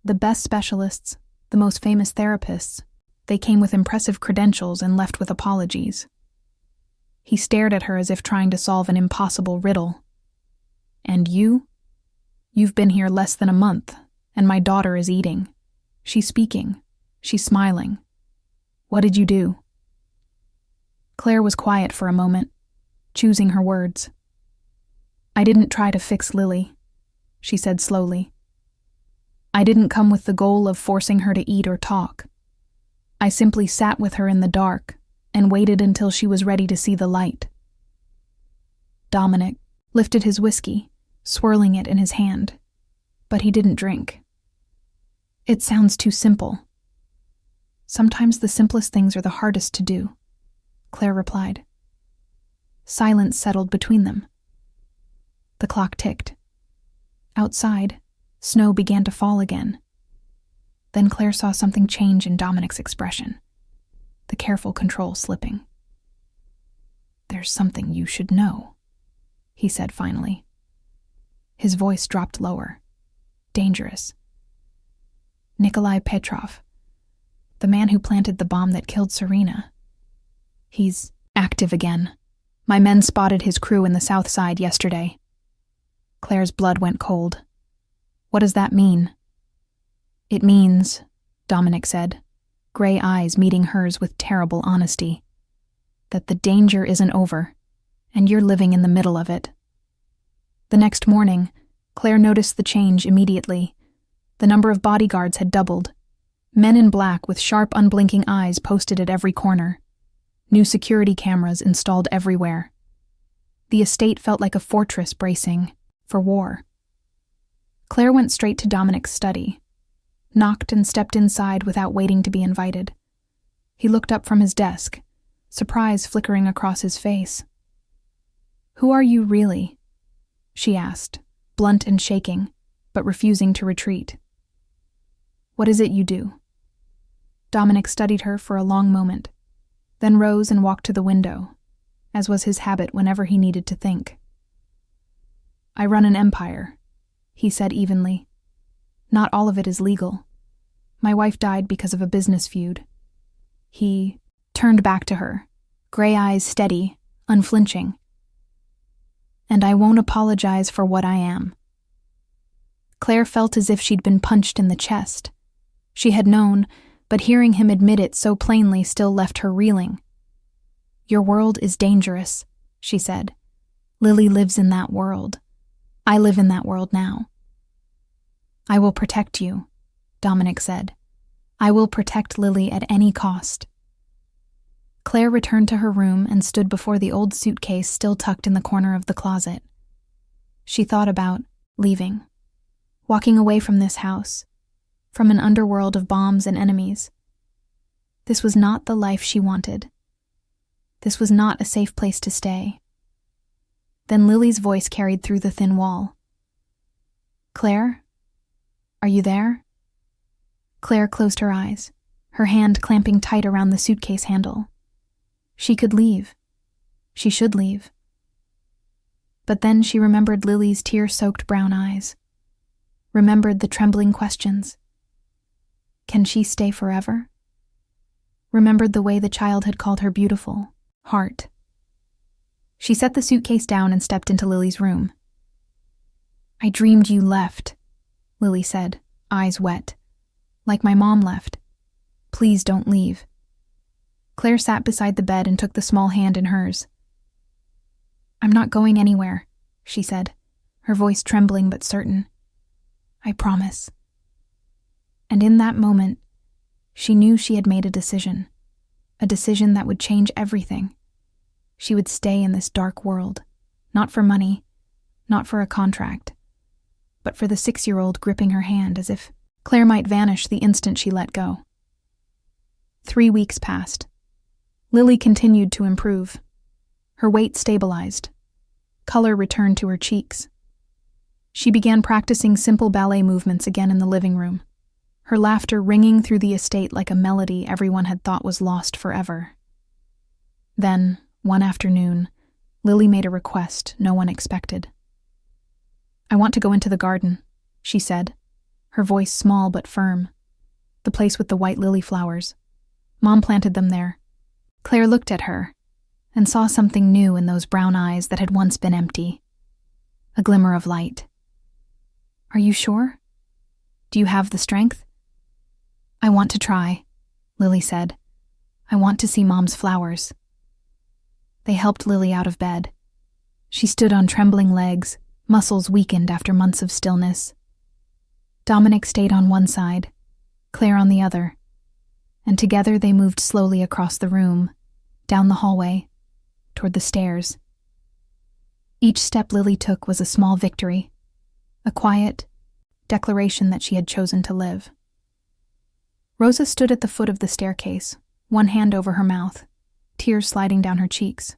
The best specialists, the most famous therapists, they came with impressive credentials and left with apologies. He stared at her as if trying to solve an impossible riddle. "And you? You've been here less than a month, and my daughter is eating. She's speaking. She's smiling. What did you do?" Claire was quiet for a moment, choosing her words. "I didn't try to fix Lily," she said slowly. "I didn't come with the goal of forcing her to eat or talk. I simply sat with her in the dark and waited until she was ready to see the light." Dominic lifted his whiskey, swirling it in his hand, but he didn't drink. It sounds too simple. Sometimes the simplest things are the hardest to do, Claire replied. Silence settled between them. The clock ticked. Outside, snow began to fall again. Then Claire saw something change in Dominic's expression, the careful control slipping. There's something you should know, he said finally. His voice dropped lower. Dangerous. Nikolai Petrov, the man who planted the bomb that killed Serena. He's active again. My men spotted his crew in the south side yesterday. Claire's blood went cold. What does that mean? It means, Dominic said, gray eyes meeting hers with terrible honesty, that the danger isn't over, and you're living in the middle of it. The next morning, Claire noticed the change immediately. The number of bodyguards had doubled. Men in black with sharp, unblinking eyes posted at every corner. New security cameras installed everywhere. The estate felt like a fortress bracing for war. Claire went straight to Dominic's study, knocked and stepped inside without waiting to be invited. He looked up from his desk, surprise flickering across his face. Who are you really? She asked, blunt and shaking, but refusing to retreat. What is it you do? Dominic studied her for a long moment, then rose and walked to the window, as was his habit whenever he needed to think. I run an empire, he said evenly. Not all of it is legal. My wife died because of a business feud. He turned back to her, gray eyes steady, unflinching. And I won't apologize for what I am. Claire felt as if she'd been punched in the chest. She had known, but hearing him admit it so plainly still left her reeling. Your world is dangerous, she said. Lily lives in that world. I live in that world now. I will protect you, Dominic said. I will protect Lily at any cost. Claire returned to her room and stood before the old suitcase still tucked in the corner of the closet. She thought about leaving, walking away from this house, from an underworld of bombs and enemies. This was not the life she wanted. This was not a safe place to stay. Then Lily's voice carried through the thin wall. Claire? Are you there? Claire closed her eyes, her hand clamping tight around the suitcase handle. She could leave. She should leave. But then she remembered Lily's tear-soaked brown eyes, remembered the trembling questions. Can she stay forever? Remembered the way the child had called her beautiful, heart. She set the suitcase down and stepped into Lily's room. I dreamed you left, Lily said, eyes wet. Like my mom left. Please don't leave. Claire sat beside the bed and took the small hand in hers. I'm not going anywhere, she said, her voice trembling but certain. I promise. And in that moment, she knew she had made a decision that would change everything. She would stay in this dark world, not for money, not for a contract, but for the 6-year-old gripping her hand as if Claire might vanish the instant she let go. 3 weeks passed. Lily continued to improve. Her weight stabilized. Color returned to her cheeks. She began practicing simple ballet movements again in the living room, her laughter ringing through the estate like a melody everyone had thought was lost forever. Then, one afternoon, Lily made a request no one expected. I want to go into the garden, she said, her voice small but firm. The place with the white lily flowers. Mom planted them there. Claire looked at her and saw something new in those brown eyes that had once been empty. A glimmer of light. Are you sure? Do you have the strength? I want to try, Lily said. I want to see Mom's flowers. They helped Lily out of bed. She stood on trembling legs, muscles weakened after months of stillness. Dominic stayed on one side, Claire on the other, and together they moved slowly across the room, down the hallway, toward the stairs. Each step Lily took was a small victory, a quiet declaration that she had chosen to live. Rosa stood at the foot of the staircase, one hand over her mouth, tears sliding down her cheeks.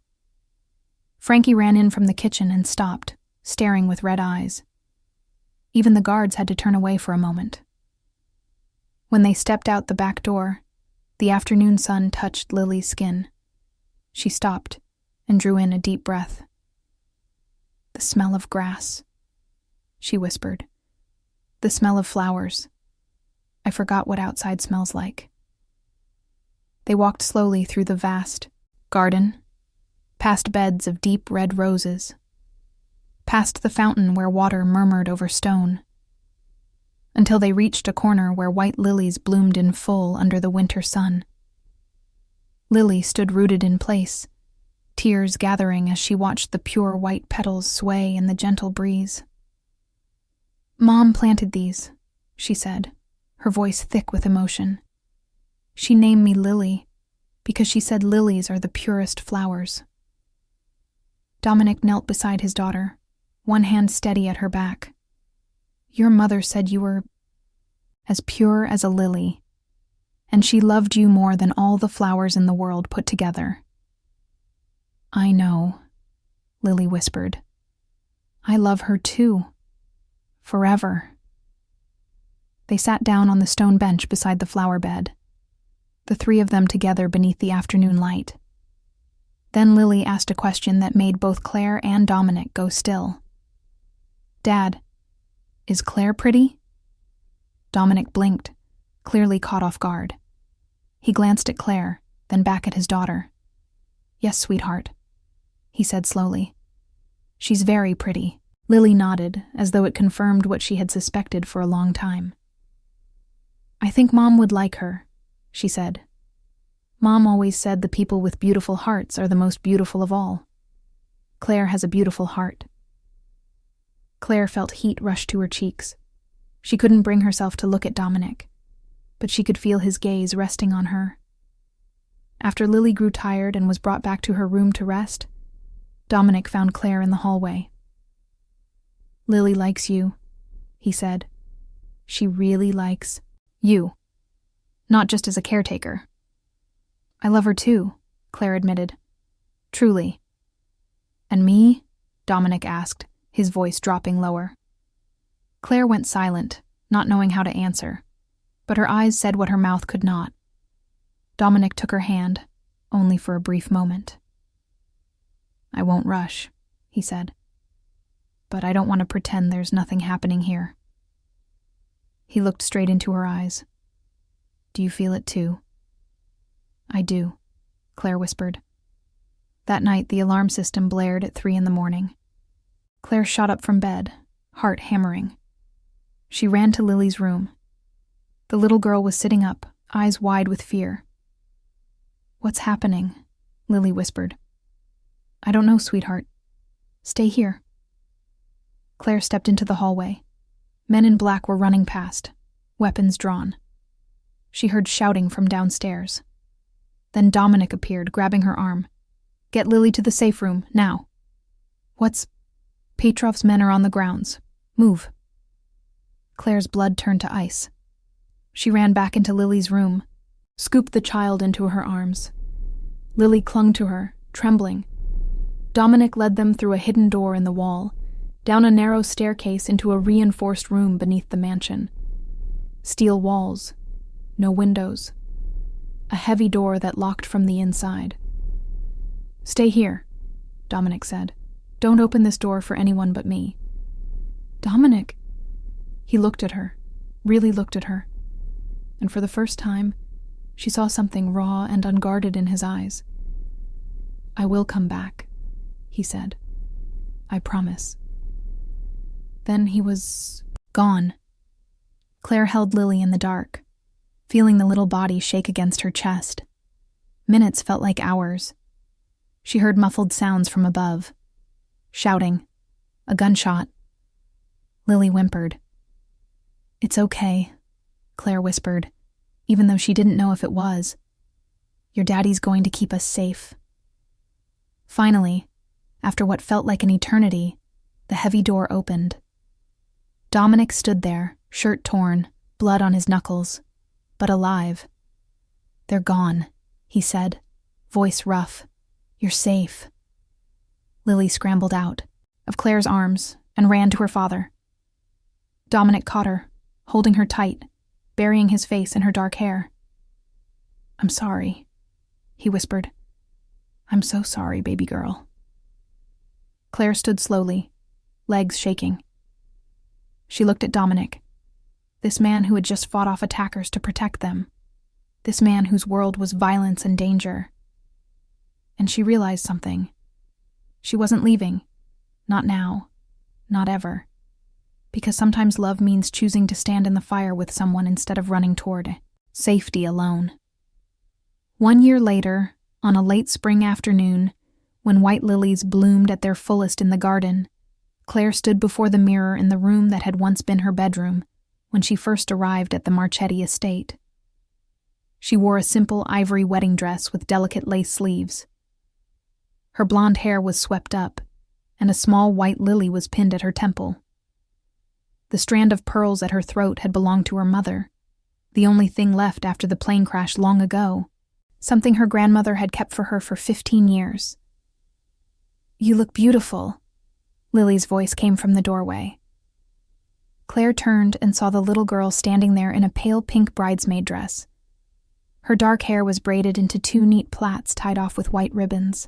Frankie ran in from the kitchen and stopped, staring with red eyes. Even the guards had to turn away for a moment. When they stepped out the back door, the afternoon sun touched Lily's skin. She stopped and drew in a deep breath. "The smell of grass," she whispered. "The smell of flowers. I forgot what outside smells like." They walked slowly through the vast garden, past beds of deep red roses, past the fountain where water murmured over stone, until they reached a corner where white lilies bloomed in full under the winter sun. Lily stood rooted in place, tears gathering as she watched the pure white petals sway in the gentle breeze. "Mom planted these," she said, her voice thick with emotion. "She named me Lily because she said lilies are the purest flowers." Dominic knelt beside his daughter, one hand steady at her back. "Your mother said you were as pure as a lily, and she loved you more than all the flowers in the world put together." "I know," Lily whispered. "I love her too. Forever." They sat down on the stone bench beside the flower bed, the three of them together beneath the afternoon light. Then Lily asked a question that made both Claire and Dominic go still. "Dad, is Claire pretty?" Dominic blinked, clearly caught off guard. He glanced at Claire, then back at his daughter. "Yes, sweetheart," he said slowly. "She's very pretty." Lily nodded, as though it confirmed what she had suspected for a long time. "I think Mom would like her," she said. "Mom always said the people with beautiful hearts are the most beautiful of all. Claire has a beautiful heart." Claire felt heat rush to her cheeks. She couldn't bring herself to look at Dominic, but she could feel his gaze resting on her. After Lily grew tired and was brought back to her room to rest, Dominic found Claire in the hallway. "Lily likes you," he said. "She really likes you. Not just as a caretaker." "I love her too," Claire admitted. "Truly." "And me?" Dominic asked, his voice dropping lower. Claire went silent, not knowing how to answer, but her eyes said what her mouth could not. Dominic took her hand, only for a brief moment. "I won't rush," he said. "But I don't want to pretend there's nothing happening here." He looked straight into her eyes. "Do you feel it too?" "I do," Claire whispered. That night the alarm system blared at 3 a.m. Claire shot up from bed, heart hammering. She ran to Lily's room. The little girl was sitting up, eyes wide with fear. "What's happening?" Lily whispered. "I don't know, sweetheart. Stay here." Claire stepped into the hallway. Men in black were running past, weapons drawn. She heard shouting from downstairs. Then Dominic appeared, grabbing her arm. "Get Lily to the safe room, now." "What's—" "Petrov's men are on the grounds. Move." Claire's blood turned to ice. She ran back into Lily's room, scooped the child into her arms. Lily clung to her, trembling. Dominic led them through a hidden door in the wall, down a narrow staircase into a reinforced room beneath the mansion. Steel walls, no windows. A heavy door that locked from the inside. "Stay here," Dominic said. "Don't open this door for anyone but me." "Dominic." He looked at her, really looked at her. And for the first time, she saw something raw and unguarded in his eyes. "I will come back," he said. "I promise." Then he was gone. Claire held Lily in the dark, feeling the little body shake against her chest. Minutes felt like hours. She heard muffled sounds from above. Shouting. A gunshot. Lily whimpered. "It's okay," Claire whispered, even though she didn't know if it was. "Your daddy's going to keep us safe." Finally, after what felt like an eternity, the heavy door opened. Dominic stood there, shirt torn, blood on his knuckles. but alive. "They're gone," he said, voice rough. "You're safe." Lily scrambled out of Claire's arms and ran to her father. Dominic caught her, holding her tight, burying his face in her dark hair. "I'm sorry," he whispered. "I'm so sorry, baby girl." Claire stood slowly, legs shaking. She looked at Dominic, this man who had just fought off attackers to protect them, this man whose world was violence and danger. And she realized something. She wasn't leaving. Not now. Not ever. Because sometimes love means choosing to stand in the fire with someone instead of running toward safety alone. 1 year later, on a late spring afternoon, when white lilies bloomed at their fullest in the garden, Claire stood before the mirror in the room that had once been her bedroom when she first arrived at the Marchetti estate. She wore a simple ivory wedding dress with delicate lace sleeves. Her blonde hair was swept up, and a small white lily was pinned at her temple. The strand of pearls at her throat had belonged to her mother, the only thing left after the plane crash long ago, something her grandmother had kept for her for 15 years. "You look beautiful," Lily's voice came from the doorway. Claire turned and saw the little girl standing there in a pale pink bridesmaid dress. Her dark hair was braided into 2 neat plaits tied off with white ribbons.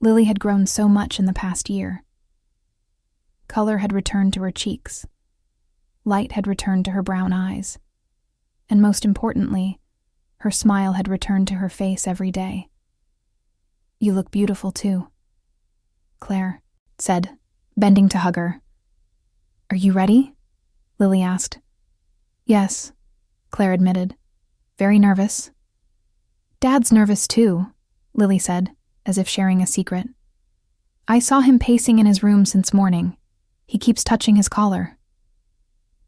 Lily had grown so much in the past year. Color had returned to her cheeks. Light had returned to her brown eyes. And most importantly, her smile had returned to her face every day. "You look beautiful, too," Claire said, bending to hug her. "Are you ready?" Lily asked. "Yes," Claire admitted. "Very nervous." "Dad's nervous, too," Lily said, as if sharing a secret. "I saw him pacing in his room since morning. He keeps touching his collar."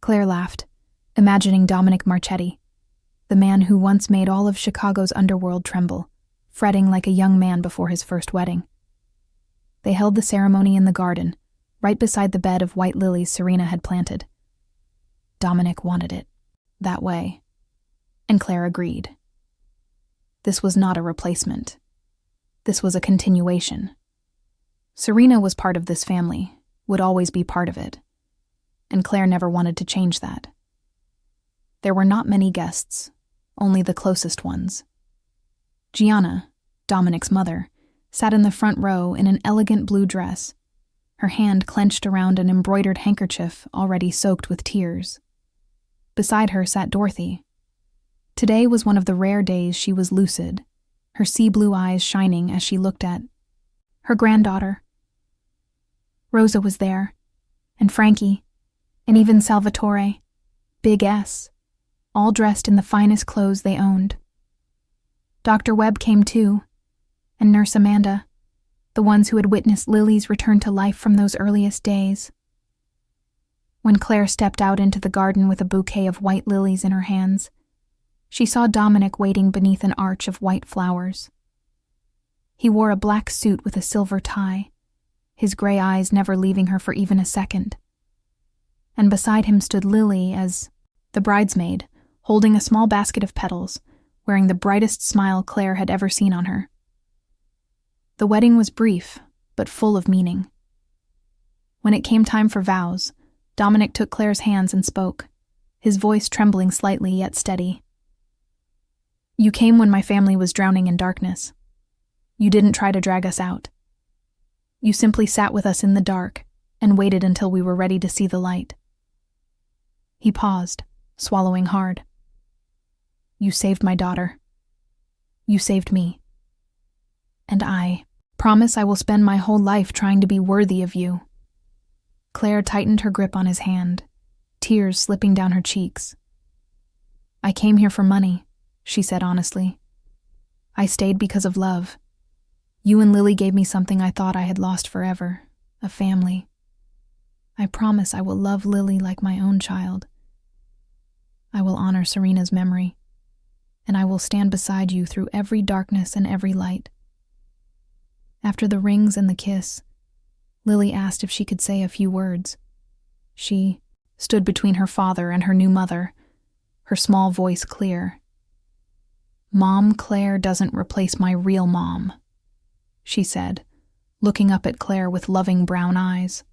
Claire laughed, imagining Dominic Marchetti, the man who once made all of Chicago's underworld tremble, fretting like a young man before his first wedding. They held the ceremony in the garden, right beside the bed of white lilies Serena had planted. Dominic wanted it that way, and Claire agreed. This was not a replacement. This was a continuation. Serena was part of this family, would always be part of it, and Claire never wanted to change that. There were not many guests, only the closest ones. Gianna, Dominic's mother, sat in the front row in an elegant blue dress, her hand clenched around an embroidered handkerchief already soaked with tears. Beside her sat Dorothy. Today was one of the rare days she was lucid, her sea-blue eyes shining as she looked at her granddaughter. Rosa was there, and Frankie, and even Salvatore, Big S, all dressed in the finest clothes they owned. Dr. Webb came too, and Nurse Amanda, the ones who had witnessed Lily's return to life from those earliest days. When Claire stepped out into the garden with a bouquet of white lilies in her hands, she saw Dominic waiting beneath an arch of white flowers. He wore a black suit with a silver tie, his gray eyes never leaving her for even a second. And beside him stood Lily as the bridesmaid, holding a small basket of petals, wearing the brightest smile Claire had ever seen on her. The wedding was brief, but full of meaning. When it came time for vows, Dominic took Claire's hands and spoke, his voice trembling slightly yet steady. "You came when my family was drowning in darkness. You didn't try to drag us out. You simply sat with us in the dark and waited until we were ready to see the light." He paused, swallowing hard. "You saved my daughter. You saved me. And I promise I will spend my whole life trying to be worthy of you." Claire tightened her grip on his hand, tears slipping down her cheeks. "I came here for money," she said honestly. "I stayed because of love. You and Lily gave me something I thought I had lost forever, a family. I promise I will love Lily like my own child. I will honor Serena's memory, and I will stand beside you through every darkness and every light." After the rings and the kiss, Lily asked if she could say a few words. She stood between her father and her new mother, her small voice clear. "Mom Claire doesn't replace my real mom," she said, looking up at Claire with loving brown eyes.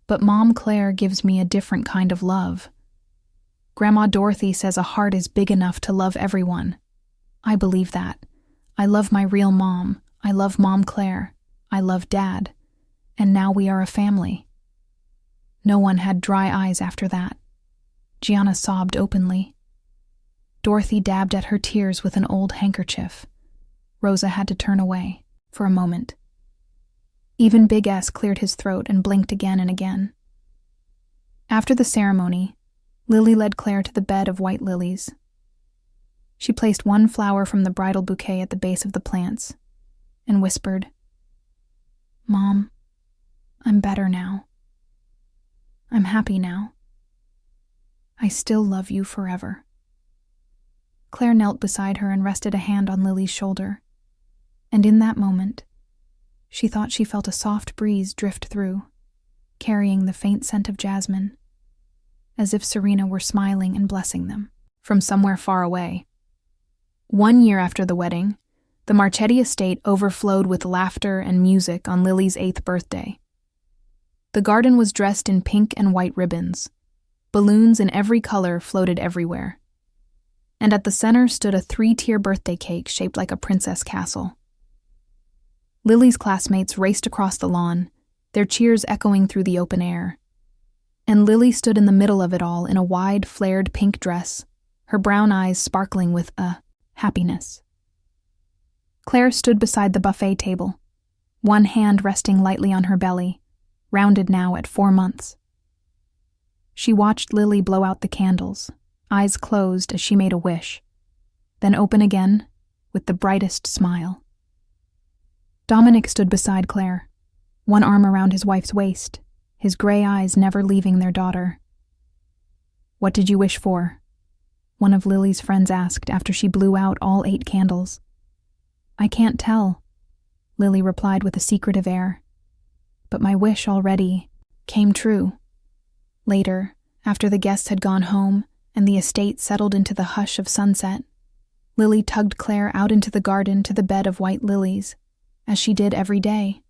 "But Mom Claire gives me a different kind of love. Grandma Dorothy says a heart is big enough to love everyone. I believe that. I love my real mom. I love Mom Claire. I love Dad. And now we are a family." No one had dry eyes after that. Gianna sobbed openly. Dorothy dabbed at her tears with an old handkerchief. Rosa had to turn away for a moment. Even Big S cleared his throat and blinked again and again. After the ceremony, Lily led Claire to the bed of white lilies. She placed one flower from the bridal bouquet at the base of the plants and whispered, "Mom, I'm better now. I'm happy now. I still love you forever." Claire knelt beside her and rested a hand on Lily's shoulder, and in that moment, she thought she felt a soft breeze drift through, carrying the faint scent of jasmine, as if Serena were smiling and blessing them from somewhere far away. 1 year after the wedding, the Marchetti estate overflowed with laughter and music on Lily's 8th birthday. The garden was dressed in pink and white ribbons. Balloons in every color floated everywhere. And at the center stood a 3-tier birthday cake shaped like a princess castle. Lily's classmates raced across the lawn, their cheers echoing through the open air. And Lily stood in the middle of it all in a wide, flared pink dress, her brown eyes sparkling with happiness. Claire stood beside the buffet table, one hand resting lightly on her belly, rounded now at 4 months. She watched Lily blow out the candles, eyes closed as she made a wish, then open again with the brightest smile. Dominic stood beside Claire, one arm around his wife's waist, his gray eyes never leaving their daughter. "What did you wish for?" one of Lily's friends asked after she blew out all 8 candles. "I can't tell," Lily replied with a secretive air. "But my wish already came true." Later, after the guests had gone home and the estate settled into the hush of sunset, Lily tugged Claire out into the garden to the bed of white lilies, as she did every day.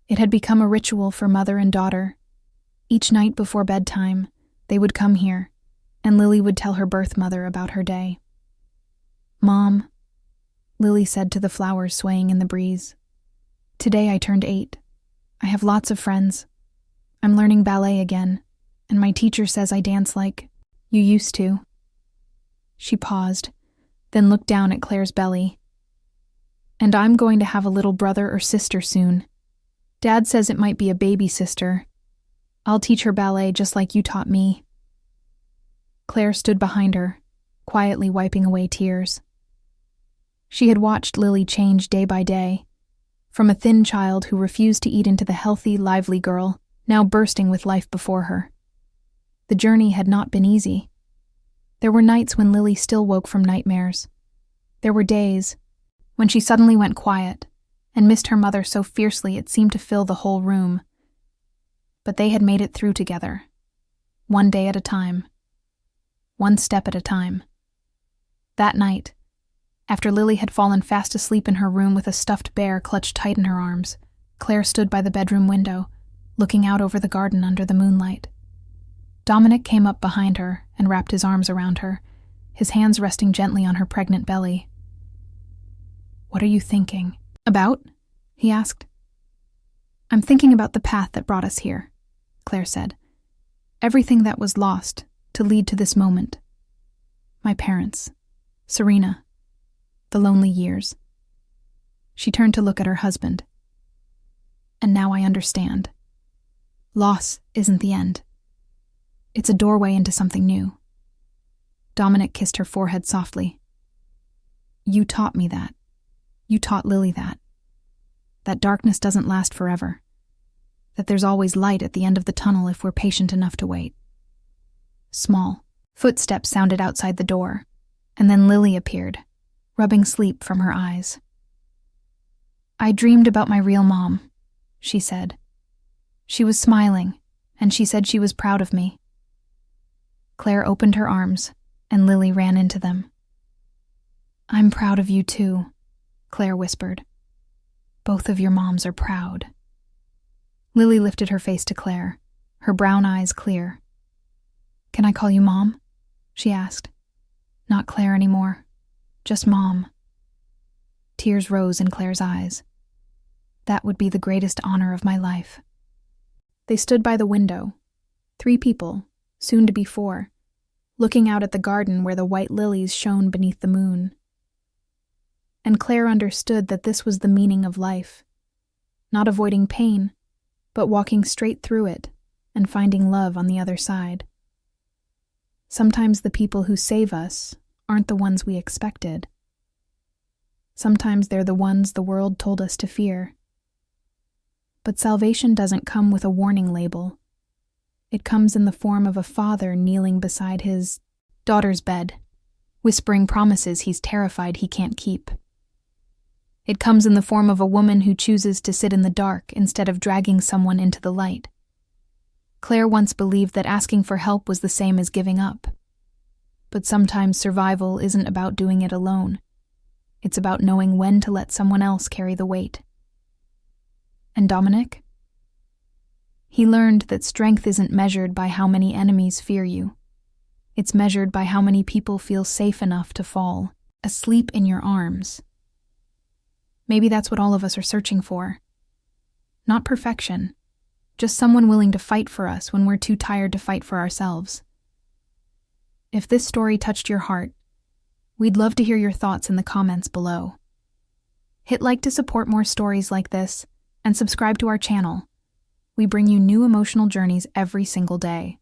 It had become a ritual for mother and daughter. Each night before bedtime, they would come here, and Lily would tell her birth mother about her day. "Mom," Lily said to the flowers swaying in the breeze, "today I turned 8. I have lots of friends. I'm learning ballet again, and my teacher says I dance like you used to." She paused, then looked down at Claire's belly. "And I'm going to have a little brother or sister soon. Dad says it might be a baby sister. I'll teach her ballet just like you taught me." Claire stood behind her, quietly wiping away tears. She had watched Lily change day by day, from a thin child who refused to eat into the healthy, lively girl, now bursting with life before her. The journey had not been easy. There were nights when Lily still woke from nightmares. There were days when she suddenly went quiet and missed her mother so fiercely it seemed to fill the whole room. But they had made it through together, one day at a time, one step at a time. That night, after Lily had fallen fast asleep in her room with a stuffed bear clutched tight in her arms, Claire stood by the bedroom window, looking out over the garden under the moonlight. Dominic came up behind her and wrapped his arms around her, his hands resting gently on her pregnant belly. "What are you thinking about?" he asked. "I'm thinking about the path that brought us here," Claire said. "Everything that was lost to lead to this moment. My parents, Serena, the lonely years." She turned to look at her husband. "And now I understand. Loss isn't the end. It's a doorway into something new." Dominic kissed her forehead softly. "You taught me that. You taught Lily that. That darkness doesn't last forever. That there's always light at the end of the tunnel if we're patient enough to wait." Small footsteps sounded outside the door, and then Lily appeared, rubbing sleep from her eyes. "I dreamed about my real mom," she said. "She was smiling, and she said she was proud of me." Claire opened her arms, and Lily ran into them. "I'm proud of you too," Claire whispered. "Both of your moms are proud." Lily lifted her face to Claire, her brown eyes clear. "Can I call you Mom?" she asked. "Not Claire anymore, just Mom." Tears rose in Claire's eyes. "That would be the greatest honor of my life." They stood by the window, 3 people, soon to be 4, looking out at the garden where the white lilies shone beneath the moon. And Claire understood that this was the meaning of life, not avoiding pain, but walking straight through it and finding love on the other side. Sometimes the people who save us aren't the ones we expected. Sometimes they're the ones the world told us to fear. But salvation doesn't come with a warning label. It comes in the form of a father kneeling beside his daughter's bed, whispering promises he's terrified he can't keep. It comes in the form of a woman who chooses to sit in the dark instead of dragging someone into the light. Claire once believed that asking for help was the same as giving up. But sometimes survival isn't about doing it alone. It's about knowing when to let someone else carry the weight. And Dominic? He learned that strength isn't measured by how many enemies fear you. It's measured by how many people feel safe enough to fall, asleep in your arms. Maybe that's what all of us are searching for. Not perfection, just someone willing to fight for us when we're too tired to fight for ourselves. If this story touched your heart, we'd love to hear your thoughts in the comments below. Hit like to support more stories like this, and subscribe to our channel. We bring you new emotional journeys every single day.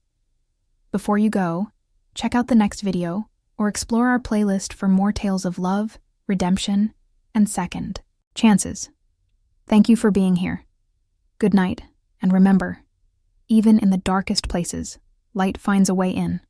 Before you go, check out the next video or explore our playlist for more tales of love, redemption, and second chances. Thank you for being here. Good night, and remember, even in the darkest places, light finds a way in.